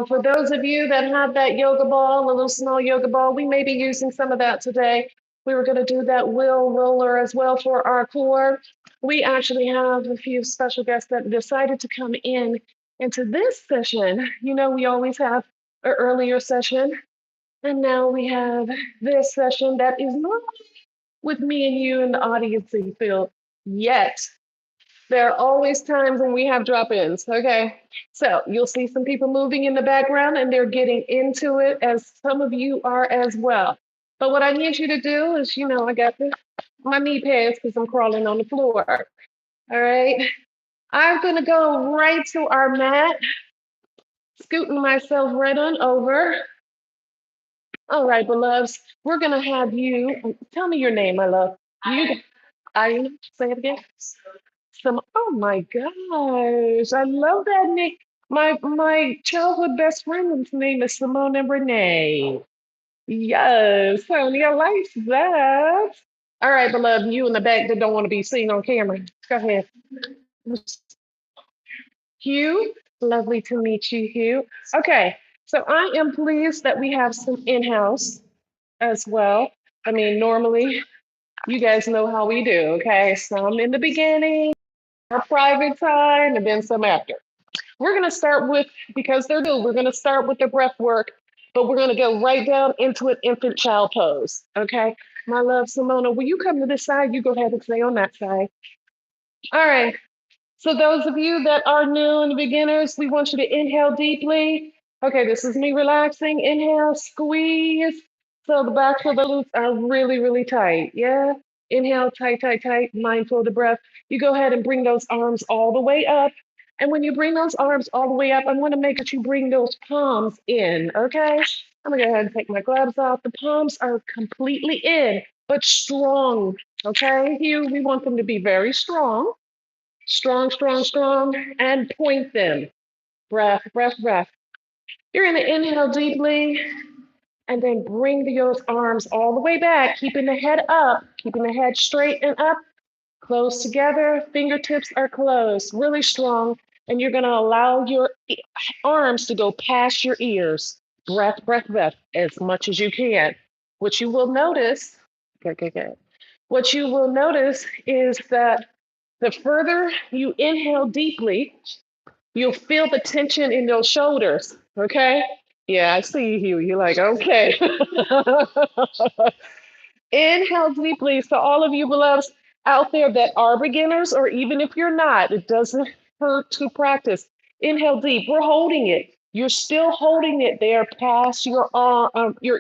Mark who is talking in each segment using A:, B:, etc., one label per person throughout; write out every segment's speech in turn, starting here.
A: For those of you that have that yoga ball, a little small yoga ball, we may be using some of that today. We were going to do that wheel roller as well for our core. We actually have a few special guests that decided to come in into this session. You know, we always have an earlier session, and now we have this session that is not with me and you in the audience field yet. There are always times when we have drop-ins, okay? So you'll see some people moving in the background and they're getting into it, as some of you are as well. But what I need you to do is, you know, I got my knee pads because I'm crawling on the floor. All right. I'm gonna go right to our mat, scooting myself right on over. All right, beloveds, we're gonna have you tell me your name, my love. You, I say it again. Oh my gosh, I love that name. My childhood best friend's name is Simone Renee. Yes, honey, I like that. All right, beloved, you in the back that don't want to be seen on camera. Go ahead. Hugh, lovely to meet you, Hugh. Okay, so I am pleased that we have some in-house as well. I mean, normally you guys know how we do, okay? Some in the beginning, our private time, and then some after. We're going to start with, because they're new, we're going to start with the breath work, but we're going to go right down into an infant child pose, okay? My love, Simona, will you come to this side? You go ahead and stay on that side. All right. So those of you that are new and beginners, we want you to inhale deeply. Okay, this is me relaxing. Inhale, squeeze. So the backs of the glutes are really, really tight. Yeah. Inhale, tight, tight, tight. Mindful of the breath. You go ahead and bring those arms all the way up. And when you bring those arms all the way up, I want to make sure you bring those palms in. Okay. I'm gonna go ahead and take my gloves off. The palms are completely in, but strong. Okay, Hugh, we want them to be very strong. Strong, strong, strong, and point them. Breath, breath, breath. You're going to inhale deeply and then bring those arms all the way back, keeping the head up, keeping the head straight and up, close together. Fingertips are closed, really strong. And you're going to allow your arms to go past your ears. Breath, breath, breath, as much as you can. What you will notice, good. What you will notice is that the further you inhale deeply, you'll feel the tension in those shoulders. Okay. Yeah, I see you. You're like, okay. Inhale deeply. So, all of you beloveds out there that are beginners, or even if you're not, it doesn't hurt to practice. Inhale deep. We're holding it. You're still holding it there past your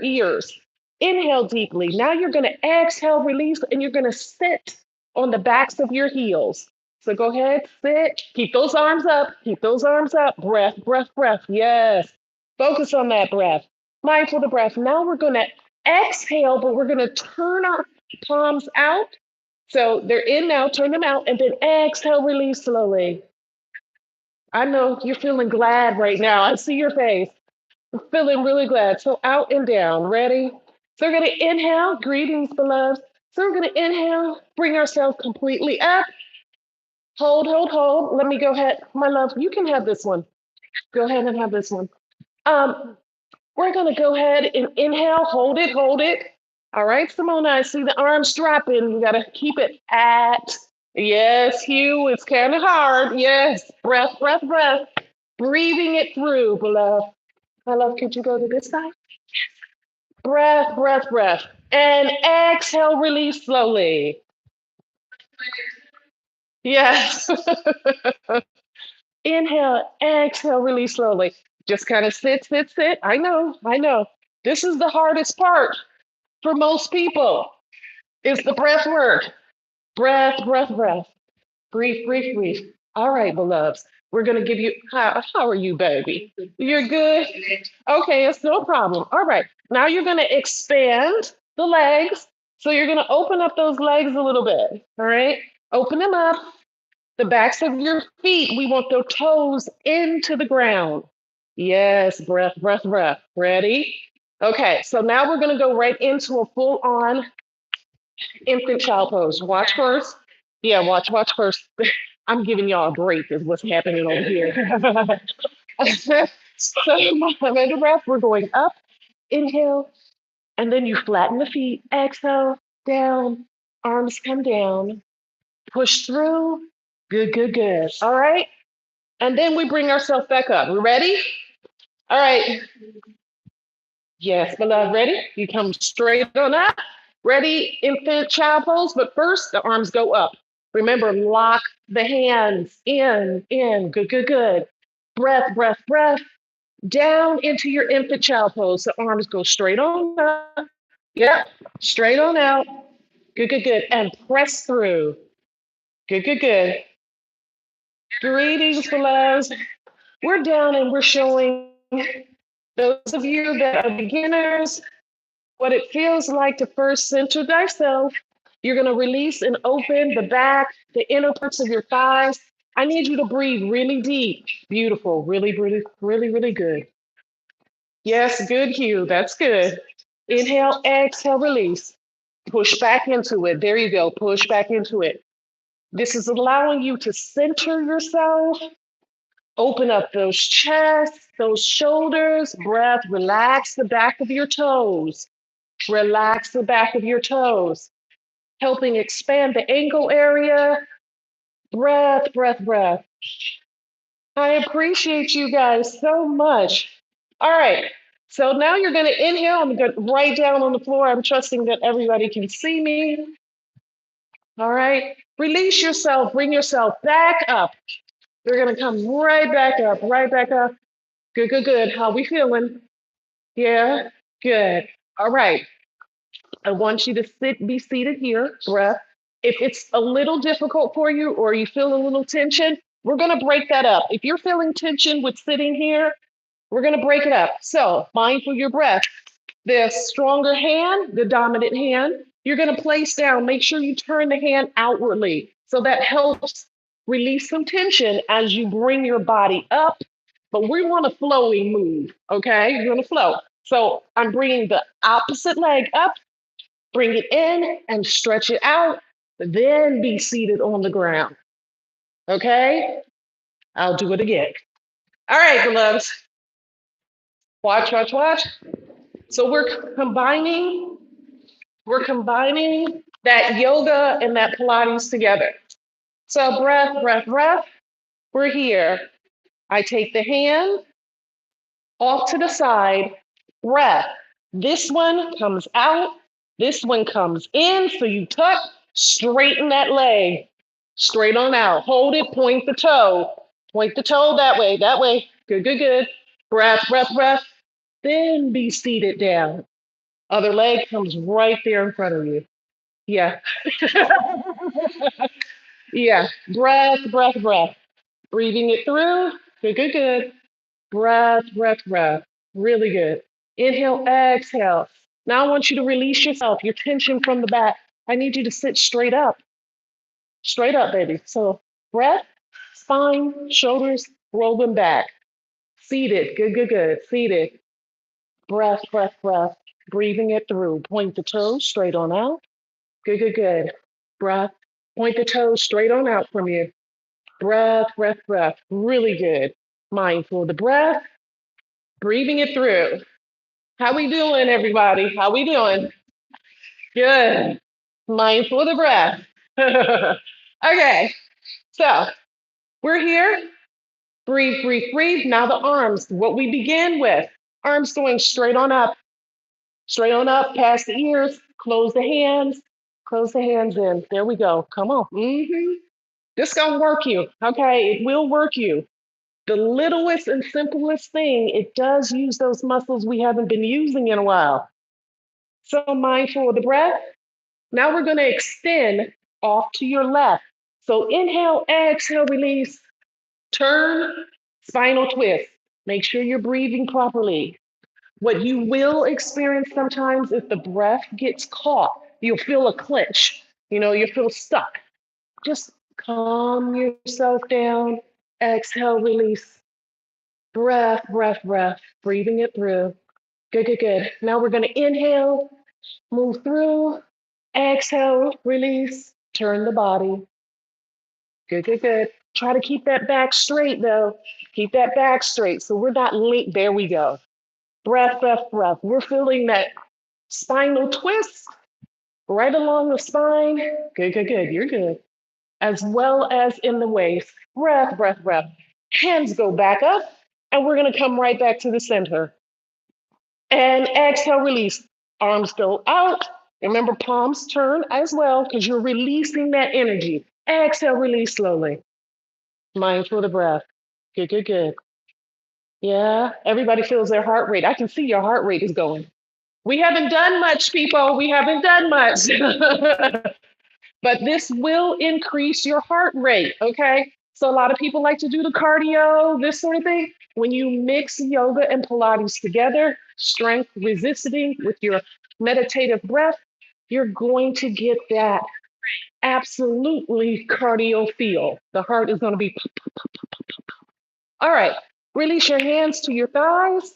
A: ears. Inhale deeply. Now you're going to exhale, release, and you're going to sit on the backs of your heels. So go ahead, sit. Keep those arms up. Keep those arms up. Breath, breath, breath. Yes. Focus on that breath. Mindful of the breath. Now we're going to exhale, but we're going to turn our palms out. So they're in now, turn them out, and then exhale, release slowly. I know you're feeling glad right now. I see your face. I'm feeling really glad. So out and down. Ready? So we're going to inhale. Greetings, beloved. So we're going to inhale, bring ourselves completely up. Hold, hold, hold. Let me go ahead. My love, you can have this one. Go ahead and have this one. We're going to go ahead and inhale. Hold it, hold it. All right, Simona, I see the arms dropping. You got to keep it at. Yes, Hugh, it's kind of hard. Yes, breath, breath, breath. Breathing it through, beloved. My love, could you go to this side? Breath, breath, breath. And exhale, release slowly. Yes. Inhale, exhale, release slowly. Just kind of sit, sit, sit. I know, I know. This is the hardest part for most people. Is the breath work. Breath, breath, breath. Breathe, breathe, breathe. All right, beloveds. We're going to give you, how are you, baby? You're good? Okay, it's no problem. All right. Now you're going to expand the legs. So you're going to open up those legs a little bit. All right. Open them up. The backs of your feet, we want the toes into the ground. Yes, breath, breath, breath. Ready? Okay, so now we're going to go right into a full-on infant child pose. Watch first. Yeah, watch first. I'm giving y'all a break is what's happening over here. So under breath, we're going up, inhale, and then you flatten the feet, exhale, down, arms come down, push through. Good, good, good. All right. And then we bring ourselves back up. We ready? All right. Yes, beloved, ready? You come straight on up. Ready, infant child pose, but first the arms go up. Remember, lock the hands in. Good, good, good. Breath, breath, breath. Down into your infant child pose. The arms go straight on up. Yep, straight on out. Good, good, good. And press through. Good, good, good. Greetings, beloveds. We're down and we're showing those of you that are beginners what it feels like to first center thyself. You're going to release and open the back, the inner parts of your thighs. I need you to breathe really deep. Beautiful. Really, really, really, really good. Yes, good, Hugh. That's good. Inhale, exhale, release. Push back into it. There you go. Push back into it. This is allowing you to center yourself. Open up those chests, those shoulders. Breath. Relax the back of your toes. Relax the back of your toes, helping expand the ankle area. Breath, breath, breath. I appreciate you guys so much. All right. So now you're going to inhale. I'm going to right down on the floor. I'm trusting that everybody can see me. All right. Release yourself. Bring yourself back up. You're going to come right back up, right back up. Good, good, good. How we feeling? Yeah, good. All right. I want you to be seated here, breath. If it's a little difficult for you or you feel a little tension, we're going to break that up. If you're feeling tension with sitting here, we're going to break it up. So, mindful your breath. The stronger hand, the dominant hand, you're going to place down. Make sure you turn the hand outwardly. So that helps release some tension as you bring your body up. But we want a flowy move, okay? You're going to flow. So I'm bringing the opposite leg up. Bring it in and stretch it out, then be seated on the ground. Okay? I'll do it again. All right, beloveds. Watch, watch, watch. So we're combining that yoga and that Pilates together. So breath, breath, breath. We're here. I take the hand off to the side, breath. This one comes out, this one comes in. So you tuck, straighten that leg, straight on out. Hold it, point the toe. Point the toe that way, that way. Good, good, good. Breath, breath, breath. Then be seated down. Other leg comes right there in front of you. Yeah. Yeah. Breath, breath, breath. Breathing it through. Good, good, good. Breath, breath, breath. Really good. Inhale, exhale. Now I want you to release yourself, your tension from the back. I need you to sit straight up, baby. So breath, spine, shoulders, roll them back. Seated, good, good, good. Seated. Breath, breath, breath. Breathing it through. Point the toes straight on out. Good, good, good. Breath. Point the toes straight on out from you. Breath, breath, breath. Really good. Mindful of the breath. Breathing it through. How we doing, everybody? How we doing? Good. Mindful of the breath. Okay, so we're here. Breathe, breathe, breathe. Now the arms, what we begin with. Arms going straight on up, past the ears. Close the hands in. There we go. Come on. This gonna work you. Okay, it will work you. The littlest and simplest thing, it does use those muscles we haven't been using in a while. So mindful of the breath. Now we're going to extend off to your left. So inhale, exhale, release, turn, spinal twist. Make sure you're breathing properly. What you will experience sometimes if the breath gets caught, you'll feel a clench. You'll feel stuck. Just calm yourself down. Exhale, release. Breath, breath, breath. Breathing it through. Good, good, good. Now we're going to inhale, move through. Exhale, release, turn the body. Good, good, good. Try to keep that back straight though. Keep that back straight. So we're not linked. There we go. Breath, breath, breath. We're feeling that spinal twist right along the spine. Good, good, good. You're good. As well as in the waist. Breath, breath, breath. Hands go back up, and we're going to come right back to the center. And exhale, release. Arms go out. Remember, palms turn as well because you're releasing that energy. Exhale, release slowly. Mindful of the breath. Good, good, good. Yeah, everybody feels their heart rate. I can see your heart rate is going. We haven't done much, people. We haven't done much. But this will increase your heart rate, okay? So a lot of people like to do the cardio, this sort of thing. When you mix yoga and Pilates together, strength resisting with your meditative breath, you're going to get that absolutely cardio feel. The heart is going to be, all right. Release your hands to your thighs,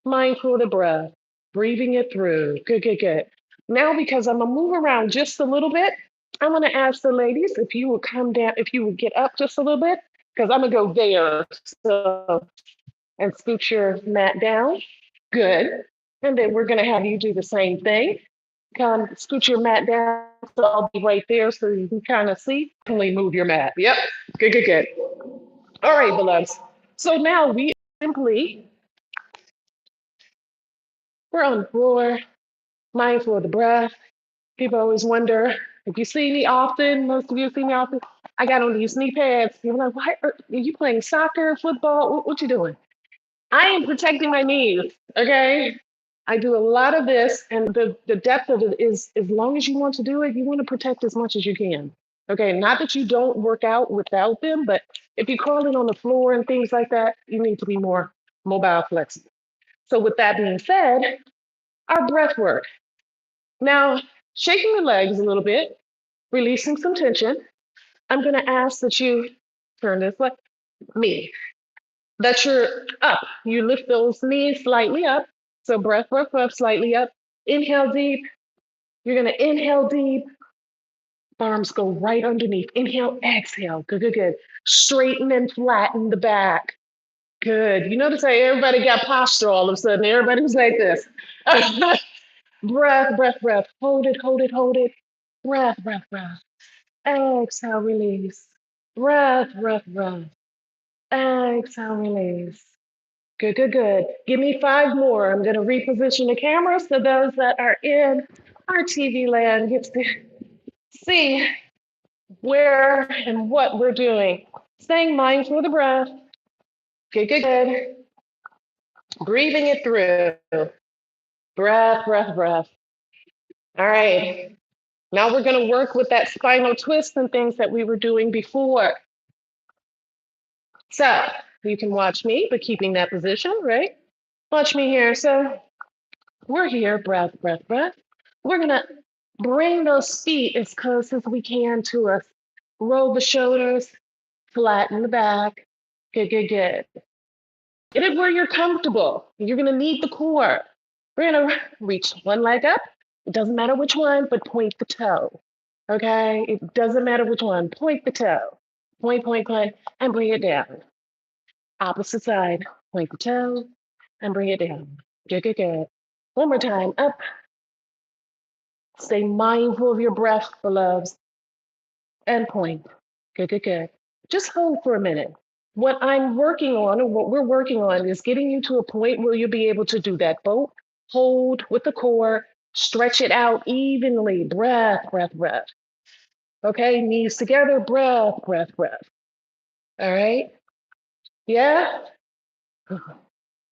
A: mindful of the breath, breathing it through. Good, good, good. Now, because I'm going to move around just a little bit, I'm going to ask the ladies if you would come down, if you would get up just a little bit, because I'm going to go there. So, and scoot your mat down. Good. And then we're going to have you do the same thing. Come scoot your mat down. So I'll be right there so you can kind of see. Only move your mat. Yep. Good, good, good. All right, beloveds. So now we simply, we're on the floor, mindful of the breath. People always wonder if you see me often, most of you see me often. I got on these knee pads. You're like, why are you playing soccer, football? What you doing? I am protecting my knees. Okay. I do a lot of this, and the depth of it is as long as you want to do it, you want to protect as much as you can. Okay. Not that you don't work out without them, but if you're crawling on the floor and things like that, you need to be more mobile, flexible. So, with that being said, our breath work. Now, shaking the legs a little bit, releasing some tension. I'm going to ask that you turn this way, me, that you're up. You lift those knees slightly up. So breath, breath, breath, slightly up. Inhale deep. You're going to inhale deep. Arms go right underneath. Inhale, exhale. Good, good, good. Straighten and flatten the back. Good. You notice how everybody got posture all of a sudden. Everybody was like this. Breath, breath, breath. Hold it, hold it, hold it. Breath, breath, breath. Exhale, release. Breath, breath, breath. Exhale, release. Good, good, good. Give me 5 more. I'm going to reposition the camera so those that are in our TV land get to see where and what we're doing. Staying mindful of the breath. Good, good, good. Breathing it through. Breath, breath, breath. All right. Now we're going to work with that spinal twist and things that we were doing before. So you can watch me, but keeping that position, right? Watch me here. So we're here, breath, breath, breath. We're going to bring those feet as close as we can to us. Roll the shoulders, flatten the back. Good, good, good. Get it where you're comfortable. You're going to need the core. We're going to reach one leg up. It doesn't matter which one, but point the toe. Okay? It doesn't matter which one. Point the toe. Point, point, point, and bring it down. Opposite side. Point the toe and bring it down. Good, good, good. One more time. Up. Stay mindful of your breath, beloveds. And point. Good, good, good. Just hold for a minute. What I'm working on, or what we're working on, is getting you to a point where you'll be able to do that. Both hold with the core, stretch it out evenly. Breath, breath, breath. Okay, knees together, breath, breath, breath. All right? Yeah?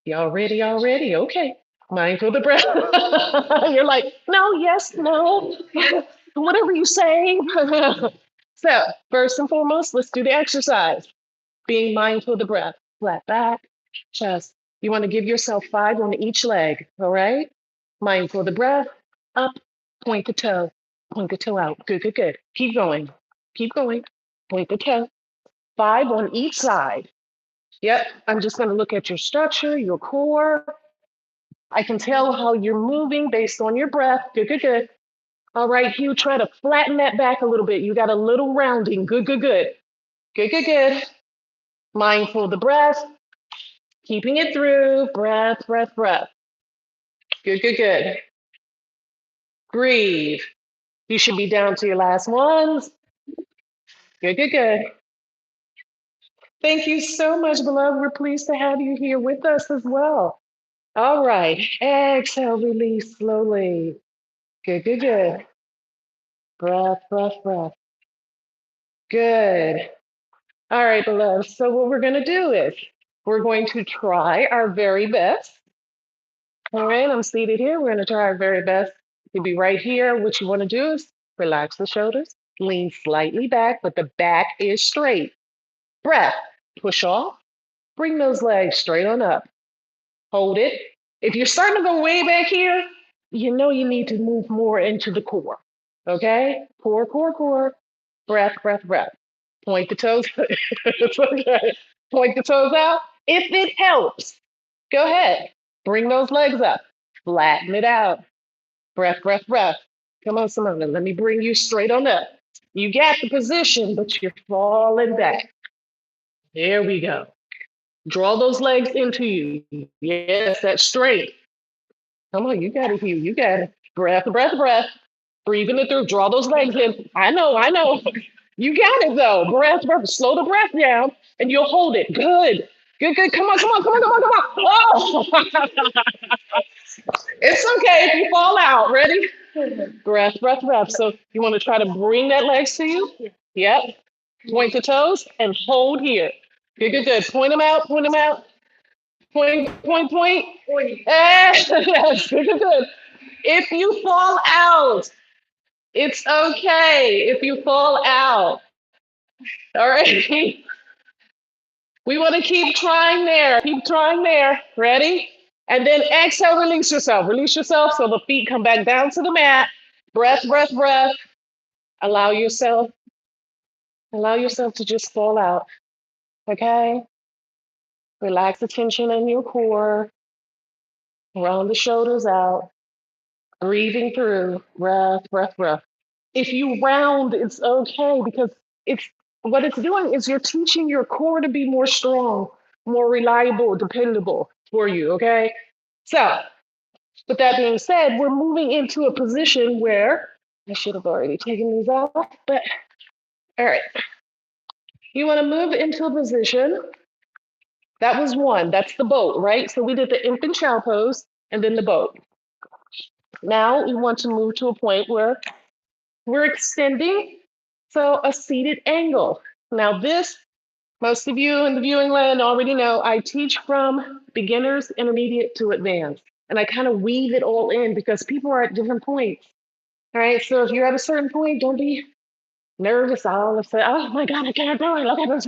A: Y'all ready already? Okay. Mindful of the breath. You're like, no, yes, no, whatever you say. So, first and foremost, let's do the exercise. Being mindful of the breath. Flat back, chest. You want to give yourself 5 on each leg, all right? Mindful of the breath. Up, point the toe out. Good, good, good. Keep going. Keep going. Point the toe. 5 on each side. Yep, I'm just going to look at your structure, your core. I can tell how you're moving based on your breath. Good, good, good. All right, Hugh, try to flatten that back a little bit. You got a little rounding. Good, good, good. Good, good, good. Mindful of the breath, keeping it through. Breath, breath, breath. Good, good, good. Breathe. You should be down to your last ones. Good, good, good. Thank you so much, beloved. We're pleased to have you here with us as well. All right. Exhale, release slowly. Good, good, good. Breath, breath, breath. Good. All right, beloved. So, what we're going to do is we're going to try our very best. All right, I'm seated here. We're going to try our very best to be right here. What you want to do is relax the shoulders, lean slightly back, but the back is straight. Breath, push off, bring those legs straight on up. Hold it. If you're starting to go way back here, you know you need to move more into the core. Okay? Core, core, core. Breath, breath, breath. Point the toes. It's okay. Point the toes out. If it helps, go ahead. Bring those legs up. Flatten it out. Breath, breath, breath. Come on, Simona. Let me bring you straight on up. You got the position, but you're falling back. There we go. Draw those legs into you. Yes, that's straight. Come on, you got it, Hugh. You got it. Breath, breath, breath. Breathing it through. Draw those legs in. I know, I know. You got it though. Breath, breath. Slow the breath down and you'll hold it. Good. Good, good. Come on, come on, come on, come on, come on. Oh, it's okay if you fall out. Ready? Breath, breath, breath. So you want to try to bring that legs to you? Yep. Point the toes and hold here. Good, good, good. Point them out, point them out. Point, point, point. Yes, good, good, good. If you fall out, it's okay if you fall out. All right. We want to keep trying there. Keep trying there. Ready? And then exhale, release yourself. Release yourself so the feet come back down to the mat. Breath, breath, breath. Allow yourself, allow yourself to just fall out. Okay? Relax the tension in your core. Round the shoulders out. Breathing through. Breath, breath, breath. If you round, it's okay because it's what it's doing is you're teaching your core to be more strong, more reliable, dependable for you. Okay. So, with that being said, we're moving into a position where I should have already taken these off, but all right. You want to move into a position. That was one. That's the boat, right? So we did the infant child pose and then the boat. Now we want to move to a point where we're extending, so a seated angle. Now this, most of you in the viewing land already know, I teach from beginners, intermediate to advanced. And I kind of weave it all in because people are at different points. All right, so if you're at a certain point, don't be nervous all of a sudden. Oh my God, I can't do it. Look at this.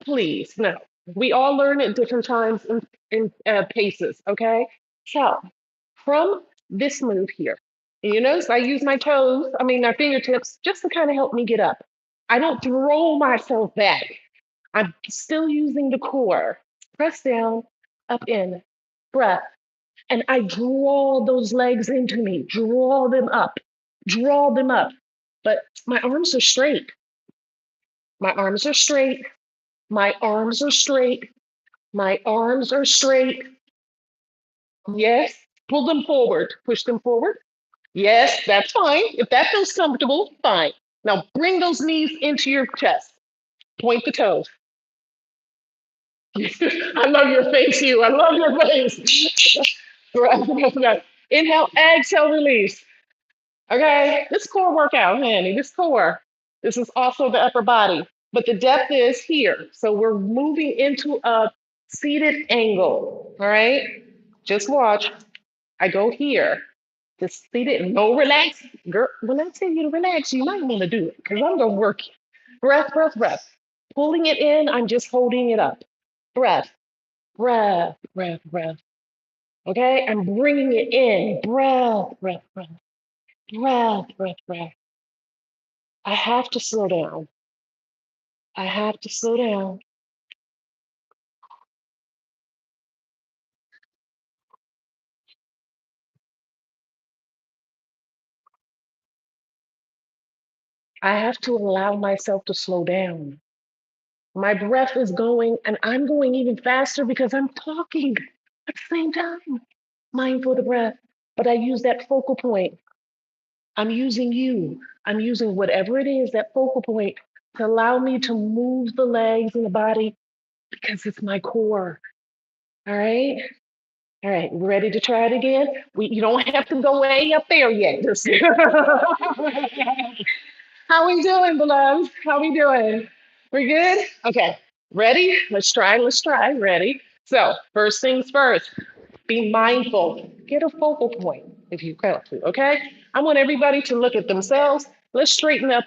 A: Please, no. We all learn at different times in paces, okay? So from this move here, and you notice I use my toes, I mean, my fingertips, just to kind of help me get up. I don't throw myself back. I'm still using the core. Press down, up in, breath. And I draw those legs into me, draw them up, draw them up. But my arms are straight. My arms are straight. My arms are straight. My arms are straight. Yes. Pull them forward. Push them forward. Yes, that's fine. If that feels comfortable, fine. Now bring those knees into your chest. Point the toes. I love your face, you. I love your face. Inhale, exhale, release. Okay, this core workout, honey, this core. This is also the upper body, but the depth is here. So we're moving into a seated angle. All right, just watch. I go here. Just seated, no relax. Girl, when I tell you to relax, you might want to do it because I'm going to work you. Breath, breath, breath. Pulling it in, I'm just holding it up. Breath, breath, breath, breath. Okay, I'm bringing it in. Breath, breath, breath, breath, breath, breath. I have to slow down. I have to slow down. I have to allow myself to slow down. My breath is going, and I'm going even faster because I'm talking at the same time. Mindful of the breath. But I use that focal point. I'm using you. I'm using whatever it is, that focal point, to allow me to move the legs and the body because it's my core. All right. All right. You ready to try it again? You don't have to go way up there yet. How we doing, beloveds? How we doing? We good? Okay. Ready? Let's try. Let's try. Ready? So first things first. Be mindful. Get a focal point if you can to. Okay. I want everybody to look at themselves. Let's straighten up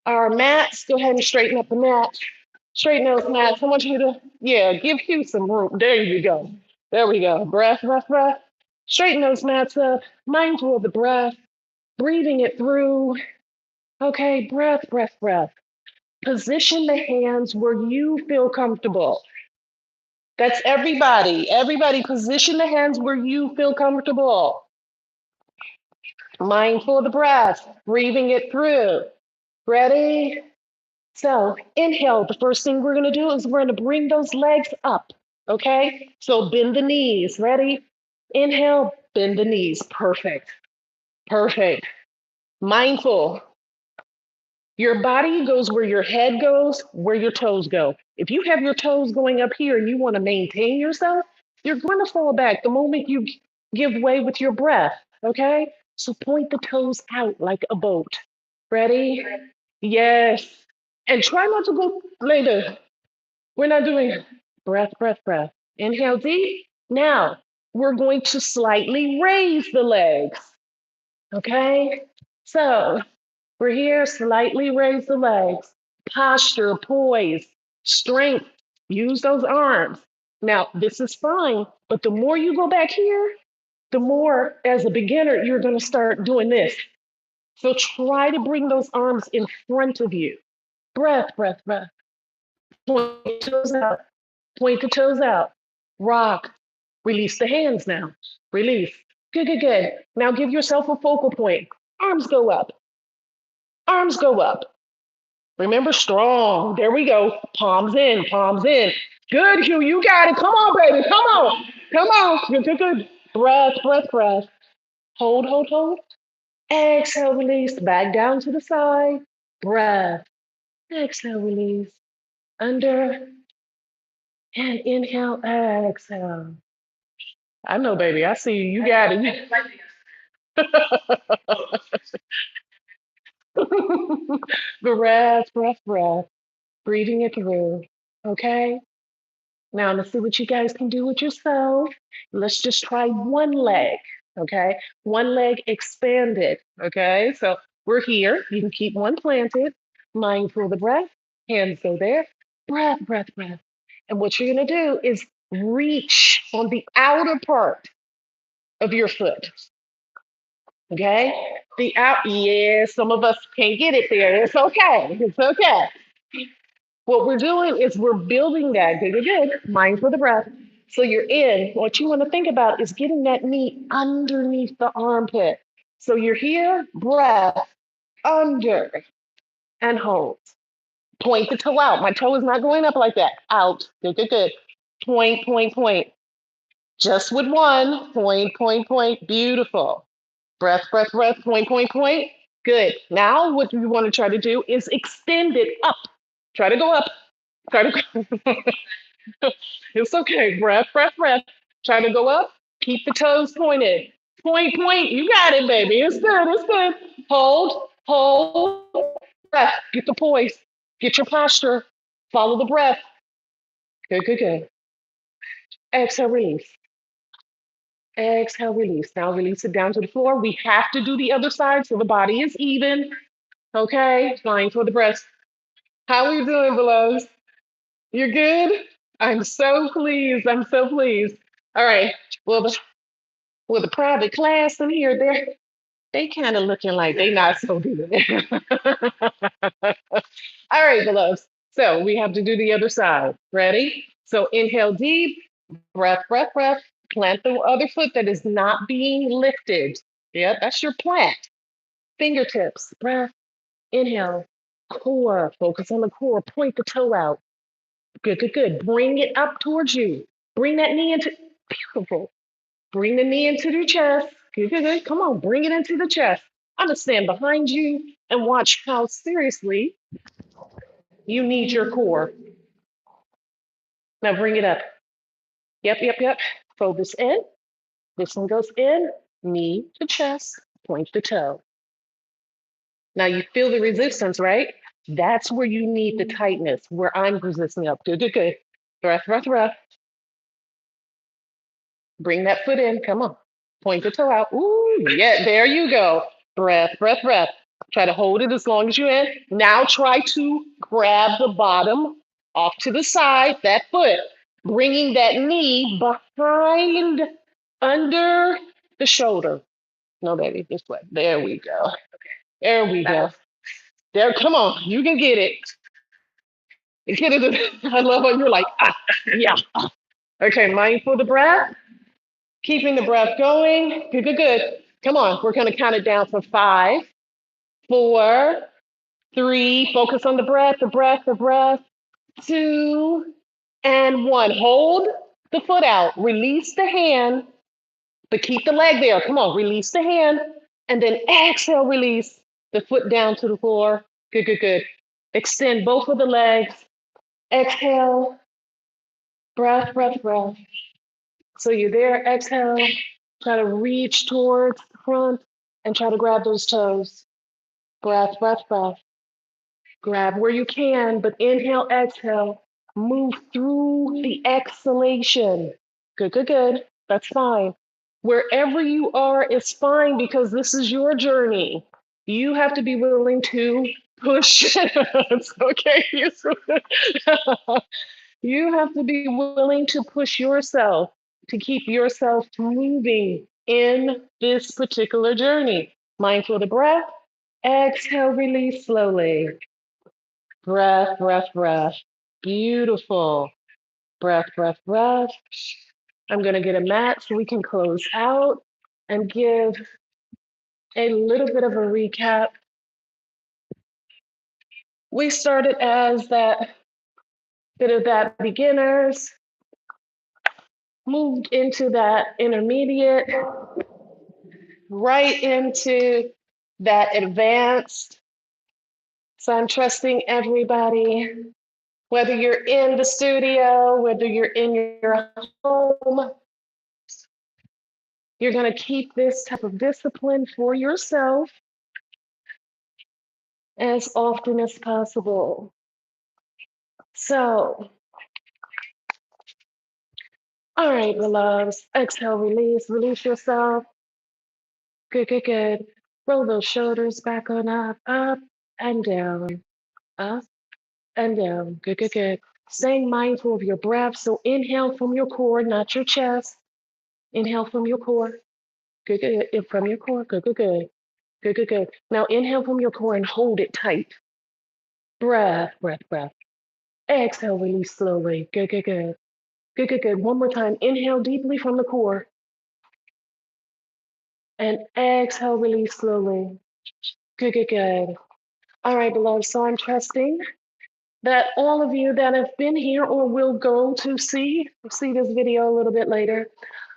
A: our mats. Go ahead and straighten up the mats. Straighten those mats. I want you to, yeah, give you some room. There you go. There we go. Breath, breath, breath. Straighten those mats up. Mindful of the breath. Breathing it through. Okay, breath, breath, breath. Position the hands where you feel comfortable. That's everybody. Everybody, position the hands where you feel comfortable. Mindful of the breath, breathing it through. Ready? So, inhale. The first thing we're going to do is we're going to bring those legs up. Okay? So, bend the knees. Ready? Inhale, bend the knees. Perfect. Perfect. Mindful. Your body goes where your head goes, where your toes go. If you have your toes going up here and you want to maintain yourself, you're going to fall back the moment you give way with your breath. Okay? So point the toes out like a boat. Ready? Yes. And try not to go later. We're not doing breath, breath, breath. Inhale deep. Now we're going to slightly raise the legs. Okay? So we're here, slightly raise the legs, posture, poise, strength, use those arms. Now, this is fine, but the more you go back here, the more, as a beginner, you're going to start doing this. So try to bring those arms in front of you. Breath, breath, breath. Point the toes out. Point the toes out. Rock. Release the hands now. Release. Good, good, good. Now give yourself a focal point. Arms go up. Arms go up. Remember, strong. There we go. Palms in, palms in. Good, Hugh. You got it. Come on, baby. Come on. Come on. Good, good, good. Breath, breath, breath. Hold, hold, hold. Exhale, release. Back down to the side. Breath. Exhale, release. Under and inhale, exhale. I know, baby. I see you. You got it. Breath, breath, breath. Breathing it through. Okay. Now let's see what you guys can do with yourself. Let's just try one leg, okay? One leg expanded, okay? So we're here. You can keep one planted, mindful of the breath, hands go there, breath, breath, breath. And what you're gonna do is reach on the outer part of your foot, okay? The out, yeah, some of us can't get it there. It's okay, it's okay. What we're doing is we're building that. Good, good, good. Mindful of the breath. So you're in. What you want to think about is getting that knee underneath the armpit. So you're here, breath, under, and hold. Point the toe out. My toe is not going up like that. Out. Good, good, good. Point, point, point. Just with one. Point, point, point. Beautiful. Breath, breath, breath. Point, point, point. Good. Now, what you want to try to do is extend it up. Try to go up. Try to go. It's okay. Breath, breath, breath. Try to go up. Keep the toes pointed. Point, point. You got it, baby. It's good. It's good. Hold, hold. Breath. Get the poise. Get your posture. Follow the breath. Good, good, good. Exhale, release. Exhale, release. Now release it down to the floor. We have to do the other side so the body is even. Okay. Flying for the breath. How are you doing, belows? You're good? I'm so pleased. I'm so pleased. All right. Well, the private class in here, they kind of looking like they not so good. All right, beloveds. So we have to do the other side. Ready? So inhale deep, breath, breath, breath. Plant the other foot that is not being lifted. Yeah, that's your plant. Fingertips, breath, Inhale, core, focus on the core, point the toe out. Good, good, good. Bring it up towards you. Bring that knee into, beautiful. Bring the knee into the chest. Good, good, good. Come on, bring it into the chest. I'm gonna stand behind you and watch how seriously you need your core. Now bring it up. Yep, yep, yep. Fold this in. This one goes in, knee to chest, point the toe. Now you feel the resistance, right? That's where you need the tightness, where I'm resisting up. Good, good, good. Breath, breath, breath. Bring that foot in. Come on. Point the toe out. Ooh, yeah, there you go. Breath, breath, breath. Try to hold it as long as you in. Now try to grab the bottom off to the side, that foot, bringing that knee behind, under the shoulder. No, baby, this way. There we go. There we go. There, come on. You can get it. Get it. I love when you're like, ah, yeah. Okay, mindful of the breath. Keeping the breath going. Good, good, good. Come on. We're going to count it down for 5, 4, 3. Focus on the breath, the breath, the breath. 2 and 1. Hold the foot out. Release the hand, but keep the leg there. Come on. Release the hand. And then exhale, release the foot down to the floor. Good, good, good. Extend both of the legs. Exhale. Breath, breath, breath. So you're there. Exhale. Try to reach towards the front and try to grab those toes. Breath, breath, breath. Grab where you can, but inhale, exhale. Move through the exhalation. Good, good, good. That's fine. Wherever you are is fine because this is your journey. You have to be willing to push. It's okay. You have to be willing to push yourself to keep yourself moving in this particular journey. Mindful of the breath. Exhale, release slowly. Breath, breath, breath. Beautiful. Breath, breath, breath. I'm going to get a mat so we can close out and give a little bit of a recap. We started as that bit of that beginners, moved into that intermediate, right into that advanced. So I'm trusting everybody, whether you're in the studio, whether you're in your home, you're going to keep this type of discipline for yourself as often as possible. So, all right, beloveds, exhale, release, release yourself. Good, good, good. Roll those shoulders back on up and down, up and down. Good, good, good. Staying mindful of your breath. So inhale from your core, not your chest. Inhale from your core. Good, good, good. From your core. Good, good, good. Good, good, good. Now inhale from your core and hold it tight. Breath, breath, breath. Exhale, release slowly. Good, good, good. Good, good, good. One more time. Inhale deeply from the core. And exhale, release slowly. Good, good, good. All right, beloved. So I'm trusting that all of you that have been here or will go to see this video a little bit later,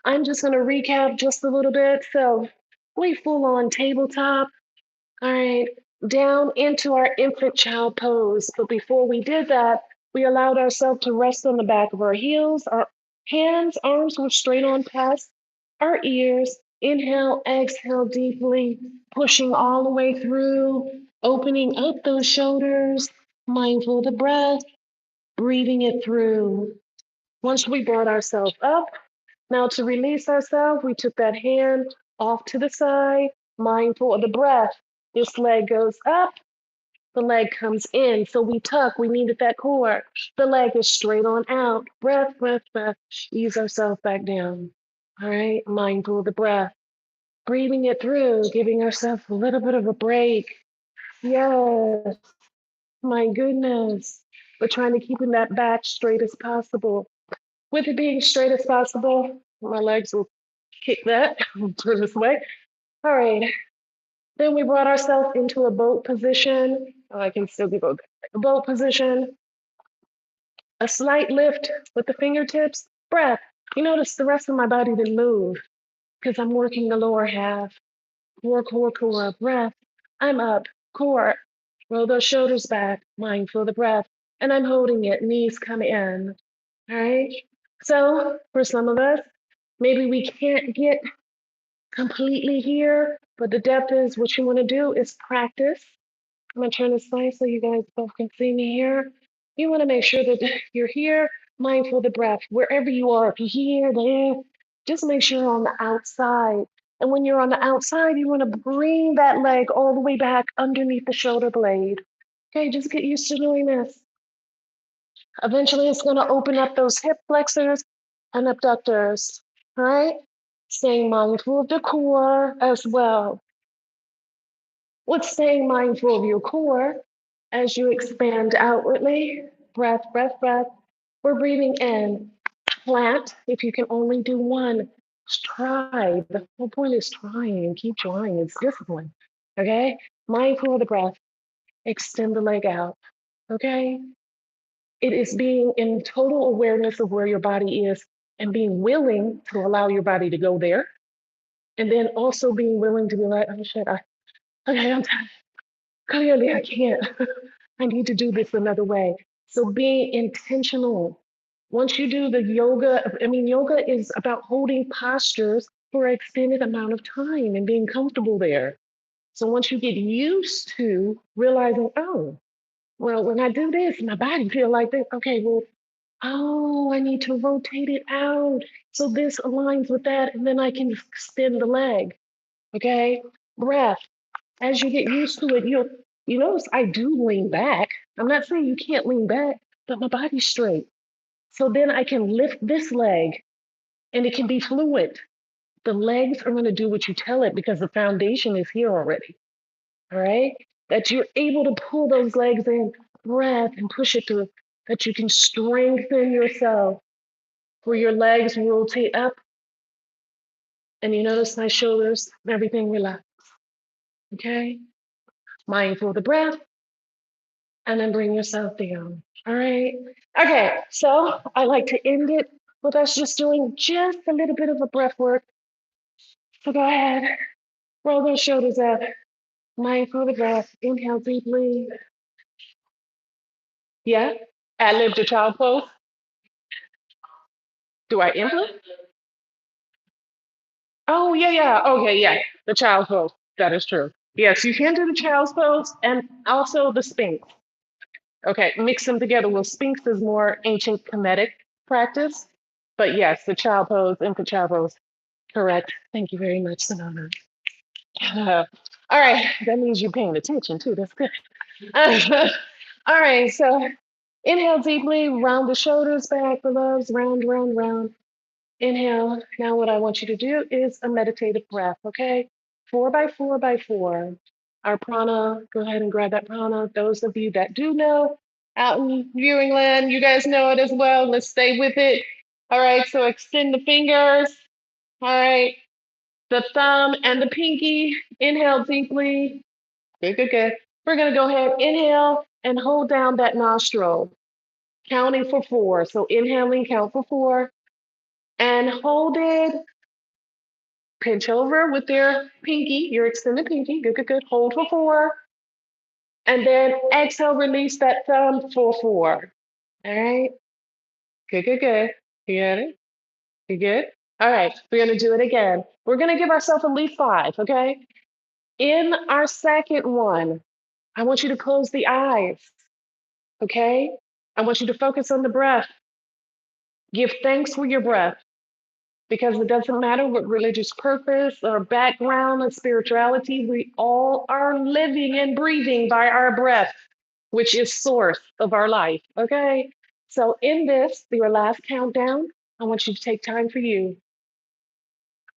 A: I'm just going to recap just a little bit. So we full on tabletop. All right, down into our infant child pose. But before we did that, we allowed ourselves to rest on the back of our heels. Our hands, arms were straight on past our ears. Inhale, exhale deeply, pushing all the way through, opening up those shoulders, mindful of the breath, breathing it through. Once we brought ourselves up, now to release ourselves, we took that hand off to the side, mindful of the breath. This leg goes up, the leg comes in. So we tuck, we needed that core. The leg is straight on out. Breath, breath, breath. Ease ourselves back down. All right, mindful of the breath. Breathing it through, giving ourselves a little bit of a break. Yes, my goodness. We're trying to keep that back straight as possible. With it being straight as possible, my legs will kick that, turn this way. All right. Then we brought ourselves into a boat position. Oh, I can still be both. A boat position, a slight lift with the fingertips, breath. You notice the rest of my body didn't move because I'm working the lower half. Core, core, core, breath. I'm up, core. Roll those shoulders back, mindful of the breath. And I'm holding it, knees come in. All right. So for some of us, maybe we can't get completely here, but the depth is what you want to do is practice. I'm gonna turn this way so you guys both can see me here. You want to make sure that you're here, mindful of the breath, wherever you are. If you're here, there, just make sure you're on the outside. And when you're on the outside, you want to bring that leg all the way back underneath the shoulder blade. Okay, just get used to doing this. Eventually, it's going to open up those hip flexors and abductors. All right, staying mindful of the core as well. With staying mindful of your core as you expand outwardly. Breath, breath, breath. We're breathing in. Plant, if you can only do one, try. The whole point is trying and keep trying. It's discipline. Okay? Mindful of the breath. Extend the leg out. Okay? It is being in total awareness of where your body is and being willing to allow your body to go there. And then also being willing to be like, oh shit, okay, I'm tired. Clearly I can't. I need to do this another way. So being intentional. Once you do the yoga, I mean, yoga is about holding postures for an extended amount of time and being comfortable there. So once you get used to realizing, oh, well, when I do this, my body feel like this. Okay, well, oh, I need to rotate it out. So this aligns with that, and then I can extend the leg. Okay, breath. As you get used to it, you notice I do lean back. I'm not saying you can't lean back, but my body's straight. So then I can lift this leg and it can be fluid. The legs are going to do what you tell it because the foundation is here already. All right. That you're able to pull those legs in, breath, and push it through, that you can strengthen yourself where your legs rotate up and you notice my shoulders, everything relax. Okay. Mindful of the breath and then bring yourself down. All right. Okay. So I like to end it with us just doing just a little bit of a breath work. So go ahead, roll those shoulders up. Mindful of the breath. Inhale deeply. Yeah. Ad lib to child pose. Do I input? Oh, yeah, yeah. Okay, yeah. The child pose. That is true. Yes, you can do the child's pose and also the Sphinx. Okay, mix them together. Well, Sphinx is more ancient Kemetic practice. But yes, the child pose, infant child pose. Correct. Thank you very much, Sonona. All right, that means you're paying attention too. That's good. All right, so inhale deeply, round the shoulders back, the loves, round, round, round. Inhale. Now, what I want you to do is a meditative breath, okay? 4 by 4 by 4. Our prana, go ahead and grab that prana. Those of you that do know out in viewing land, you guys know it as well. Let's stay with it. All right, so extend the fingers. All right, the thumb and the pinky. Inhale deeply. Good, good, good. We're going to go ahead, inhale, and hold down that nostril, counting for 4. So inhaling, count for 4, and hold it. Pinch over with your pinky, your extended pinky. Good, good, good. Hold for 4. And then exhale, release that thumb for 4. All right. Good, good, good. You got it? You good? All right. We're going to do it again. We're going to give ourselves at least 5, okay? In our second one, I want you to close the eyes, okay? I want you to focus on the breath. Give thanks for your breath because it doesn't matter what religious purpose or background or spirituality, we all are living and breathing by our breath, which is source of our life, okay? So in this, your last countdown, I want you to take time for you.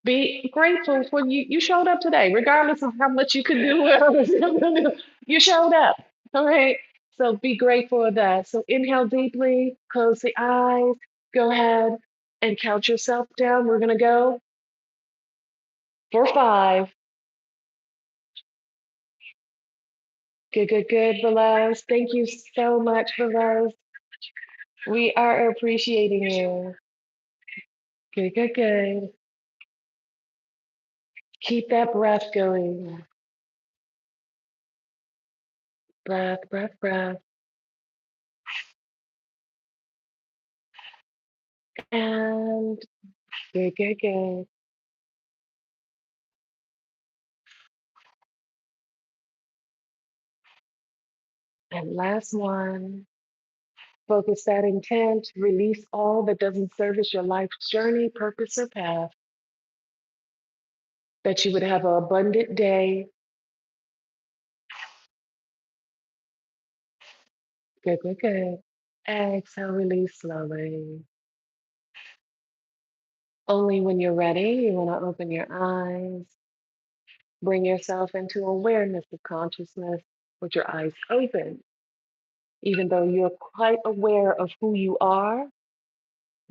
A: Be grateful for you. You showed up today, regardless of how much you could do. You showed up. All right. So be grateful of that. So inhale deeply, close the eyes, go ahead and count yourself down. We're going to go for 5, Good, good, good, Velez. Thank you so much, Velez. We are appreciating you. Good, good, good. Keep that breath going. Breath, breath, breath. And good, good, good. And last one. Focus that intent. Release all that doesn't service your life's journey, purpose, or path. That you would have an abundant day. Good, good, good. Exhale, release slowly. Only when you're ready, you want to open your eyes. Bring yourself into awareness of consciousness with your eyes open, even though you're quite aware of who you are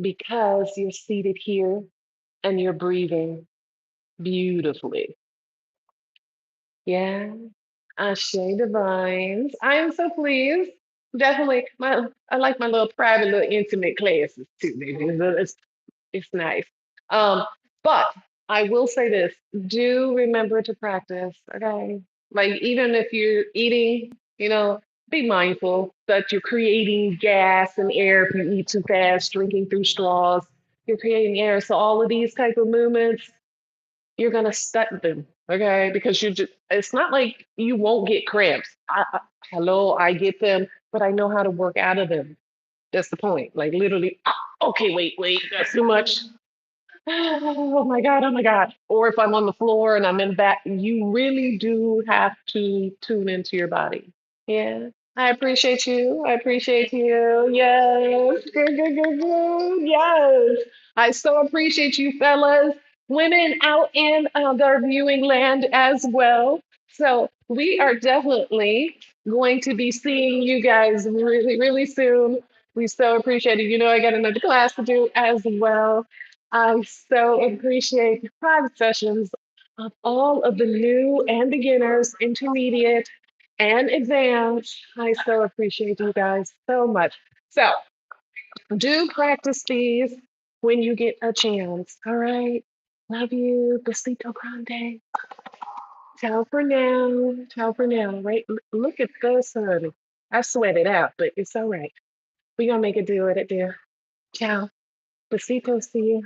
A: because you're seated here and you're breathing beautifully. Yeah. Ashe Divines. I am so pleased. Definitely, I like my little private, little intimate classes too. Baby. It's nice. Um, but I will say this: do remember to practice. Okay, like even if you're eating, be mindful that you're creating gas and air if you eat too fast, drinking through straws. You're creating air. So all of these type of movements, you're gonna stunt them, okay? Because it's not like you won't get cramps. Hello, I get them, but I know how to work out of them. That's the point. Like literally, okay, wait, that's too much. Oh my God, oh my God. Or if I'm on the floor and I'm in back, you really do have to tune into your body. Yeah. I appreciate you. I appreciate you. Yes. Good, good, good, good. Yes. I so appreciate you, fellas. Women out in the viewing land as well. So we are definitely going to be seeing you guys really, really soon. We so appreciate it. I got another class to do as well. I so appreciate the private sessions of all of the new and beginners, intermediate, and advanced. I so appreciate you guys so much. So do practice these when you get a chance. All right. Love you. Besito grande. Ciao for now. Ciao for now. Right. Look at this, honey. I sweat it out, but it's all right. We're going to make it do what it do. Ciao. Besitos to you.